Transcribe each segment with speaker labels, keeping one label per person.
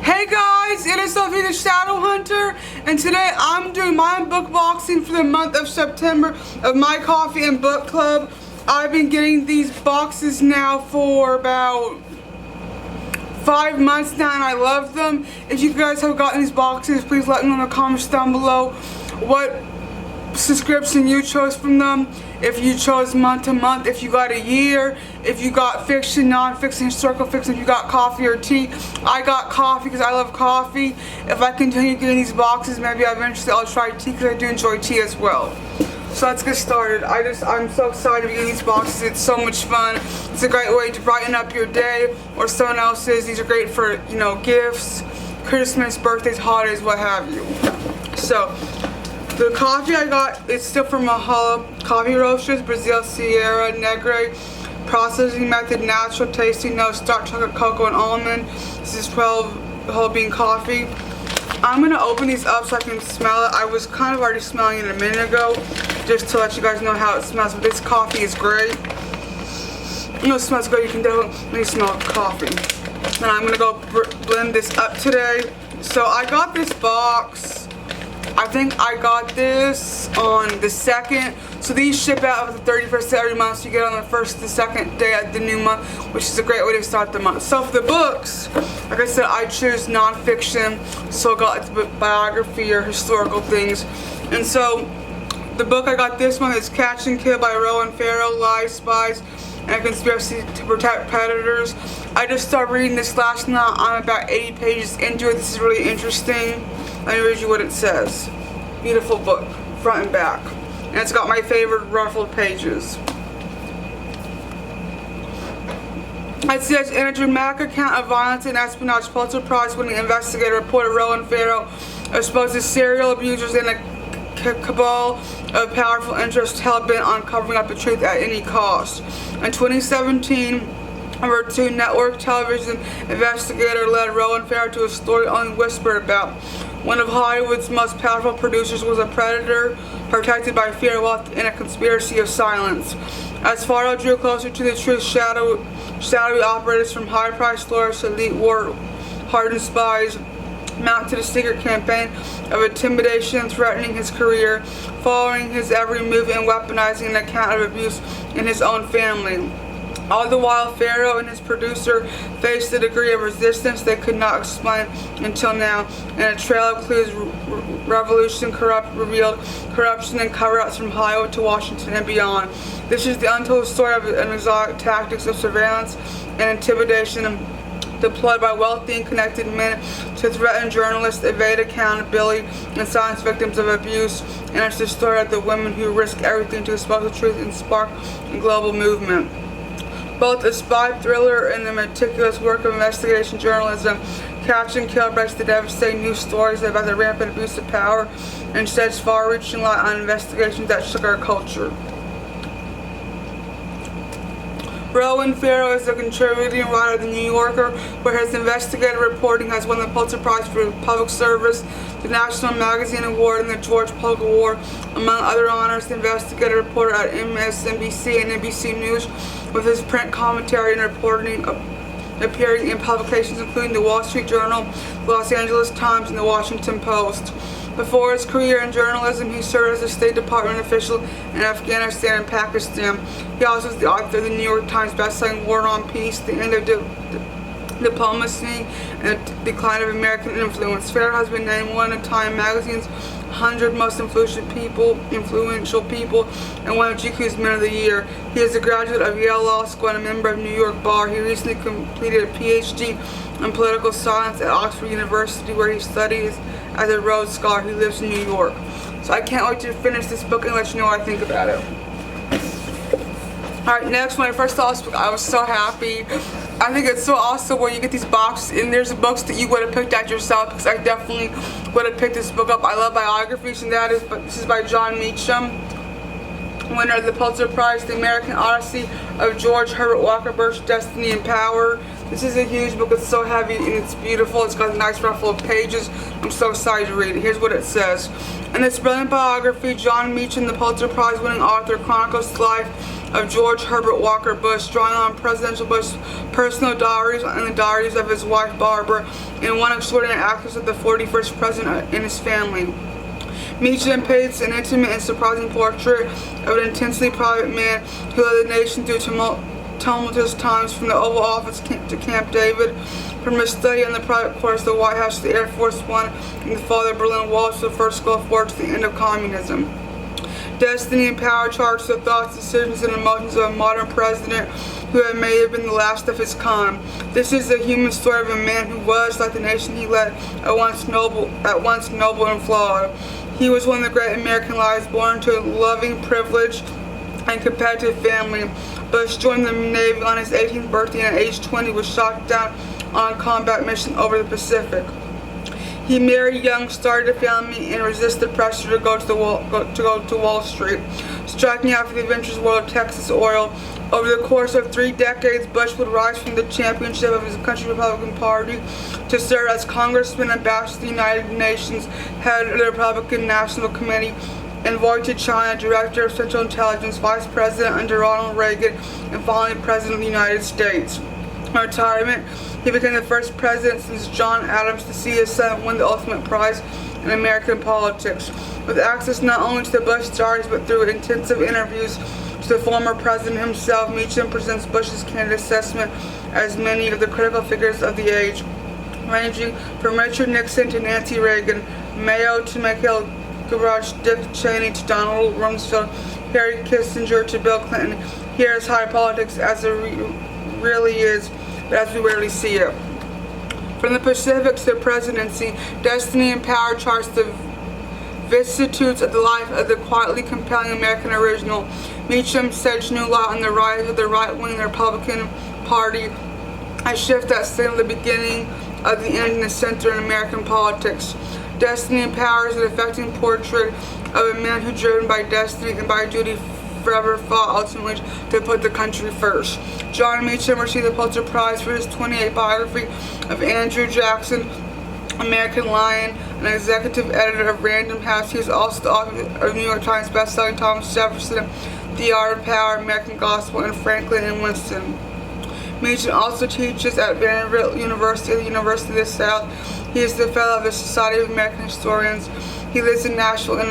Speaker 1: Hey guys, it is Sophie the Shadow Hunter, and today I'm doing my book boxing for the month of September of my coffee and book club. I've been getting these boxes now for about 5 months now, and I love them. If you guys have gotten these boxes, please let me know in the comments down below what subscription you chose from them. If you chose month to month, if you got a year, if you got fiction, non-fiction, historical fiction, if you got coffee or tea. I got coffee because I love coffee. If I continue getting these boxes, maybe eventually I'll try tea because I do enjoy tea as well. So let's get started. I'm so excited to get these boxes. It's so much fun. It's a great way to brighten up your day or someone else's. These are great for, you know, gifts, Christmas, birthdays, holidays, what have you. So the coffee I got is still from Mahalo Coffee Roasters, Brazil Sierra Negre, processing method, natural tasting, no starch, chocolate, cocoa, and almond. This is 12 whole bean coffee. I'm gonna open these up so I can smell it. I was kind of already smelling it a minute ago, just to let you guys know how it smells. But this coffee is great. You know, it smells good. You can definitely smell coffee. And I'm gonna go blend this up today. So I got this box. I think I got this on the 2nd. So these ship out on the 31st every month. So you get on the 1st, the 2nd day of the new month, which is a great way to start the month. So for the books, like I said, I choose non-fiction. So I got like biography or historical things. And so the book I got, this one is Catch and Kill by Rowan Farrow, Lies, Spies, and a Conspiracy to Protect Predators. I just started reading this last night. I'm about 80 pages into it. This is really interesting. Let me read you what it says. Beautiful book, front and back. And it's got my favorite ruffled pages. It says, in a dramatic account of violence and espionage, Pulitzer Prize winning investigator reporter Rowan Farrow exposes serial abusers in a cabal of powerful interests hell-bent on covering up the truth at any cost. In 2017, Number 2 network television investigator led Rowan Farrow to a story only whispered about. One of Hollywood's most powerful producers was a predator protected by fear, wealth, and a conspiracy of silence. As Farrow drew closer to the truth, shadowy operators from high-priced lawyers to elite war-hardened spies mounted a secret campaign of intimidation, threatening his career, following his every move, and weaponizing an account of abuse in his own family. All the while, Farrow and his producer faced a degree of resistance they could not explain until now, and a trail of clues revealed corruption and cover-ups from Hollywood to Washington and beyond. This is the untold story of an exotic tactics of surveillance and intimidation deployed by wealthy and connected men to threaten journalists, evade accountability, and silence victims of abuse. And it's the story of the women who risk everything to expose the truth and spark a global movement. Both a spy thriller and the meticulous work of investigation journalism, Catch and Kill breaks the devastating news stories about the rampant abuse of power and sheds far-reaching light on investigations that shook our culture. Rowan Farrow is a contributing writer of The New Yorker, where his investigative reporting has won the Pulitzer Prize for Public Service, the National Magazine Award, and the George Polk Award, among other honors. The investigative reporter at MSNBC and NBC News, with his print commentary and reporting appearing in publications including the Wall Street Journal, the Los Angeles Times, and the Washington Post. Before his career in journalism, he served as a State Department official in Afghanistan and Pakistan. He also is the author of the New York Times bestselling War on Peace, The End of Diplomacy, and the Decline of American Influence. Farrow has been named one of Time Magazine's 100 most influential people, and one of GQ's Men of the Year. He is a graduate of Yale Law School and a member of New York Bar. He recently completed a PhD in political science at Oxford University, where he studies as a Rhodes Scholar. He lives in New York. So I can't wait to finish this book and let you know what I think about it. Alright, next, when I first saw this book, I was so happy. I think it's so awesome when you get these boxes and there's books that you would have picked out yourself, because I definitely would have picked this book up. I love biographies, and this is by John Meacham, winner of the Pulitzer Prize, The American Odyssey of George Herbert Walker Bush, Destiny and Power. This is a huge book. It's so heavy and it's beautiful. It's got a nice ruffle of pages. I'm so excited to read it. Here's what it says. In this brilliant biography, John Meacham, the Pulitzer Prize winning author, chronicles the life of George Herbert Walker Bush, drawing on Presidential Bush's personal diaries and the diaries of his wife Barbara, and one extraordinary access of the 41st president and his family. Meacham paints an intimate and surprising portrait of an intensely private man who led the nation through tumultuous times, from the Oval Office to Camp David, from his study in the private quarters of the White House to the Air Force One and the fall of the Berlin Wall to the first Gulf War to the end of communism. Destiny and Power charts the thoughts, decisions, and emotions of a modern president who may have been the last of his kind. This is the human story of a man who was, like the nation he led, at once noble and flawed. He was one of the great American lives, born into a loving, privileged, and competitive family. Bush joined the Navy on his 18th birthday, and at age 20 was shot down on a combat mission over the Pacific. He married young, started a family, and resisted pressure to go to Wall Street, striking out for the adventurous world of Texas oil. Over the course of 3 decades, Bush would rise from the championship of his country's Republican Party to serve as Congressman, ambassador to the United Nations, head of the Republican National Committee, envoy to China, Director of Central Intelligence, Vice President under Ronald Reagan, and finally President of the United States. In retirement, he became the first president since John Adams to see his son win the ultimate prize in American politics. With access not only to the Bush diaries but through intensive interviews to the former president himself, Meacham presents Bush's candid assessment as many of the critical figures of the age, ranging from Richard Nixon to Nancy Reagan, Mayo to Mikhail Gorbachev, Dick Cheney to Donald Rumsfeld, Harry Kissinger to Bill Clinton. Here is high politics as it really is, but as we rarely see it. From the Pacific to the presidency, Destiny and Power charts the vicissitudes of the life of the quietly compelling American original. Meacham sheds new light on the rise of the right-wing Republican Party, a shift that signaled the beginning of the end and the center in American politics. Destiny and Power is an affecting portrait of a man who, driven by destiny and by duty, forever fought ultimately to put the country first. John Meacham received the Pulitzer Prize for his 28 biography of Andrew Jackson, American Lion, and executive editor of Random House. He is also the author of New York Times bestselling Thomas Jefferson, The Art of Power, American Gospel, and Franklin and Winston. Meacham also teaches at Vanderbilt University and the University of the South. He is the fellow of the Society of American Historians. He lives in Nashville in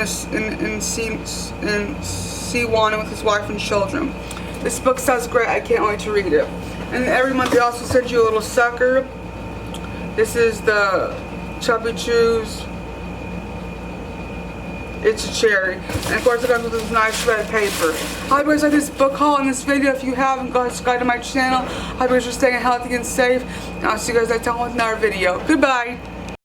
Speaker 1: Sewanee with his wife and children. This book sounds great. I can't wait to read it. And every month they also send you a little sucker. This is the Chubby Chews. It's a cherry. And of course it comes with this nice red paper. I hope you guys like this book haul and this video. If you haven't, go subscribe to my channel. I hope you guys are staying healthy and safe. And I'll see you guys next time with another video. Goodbye.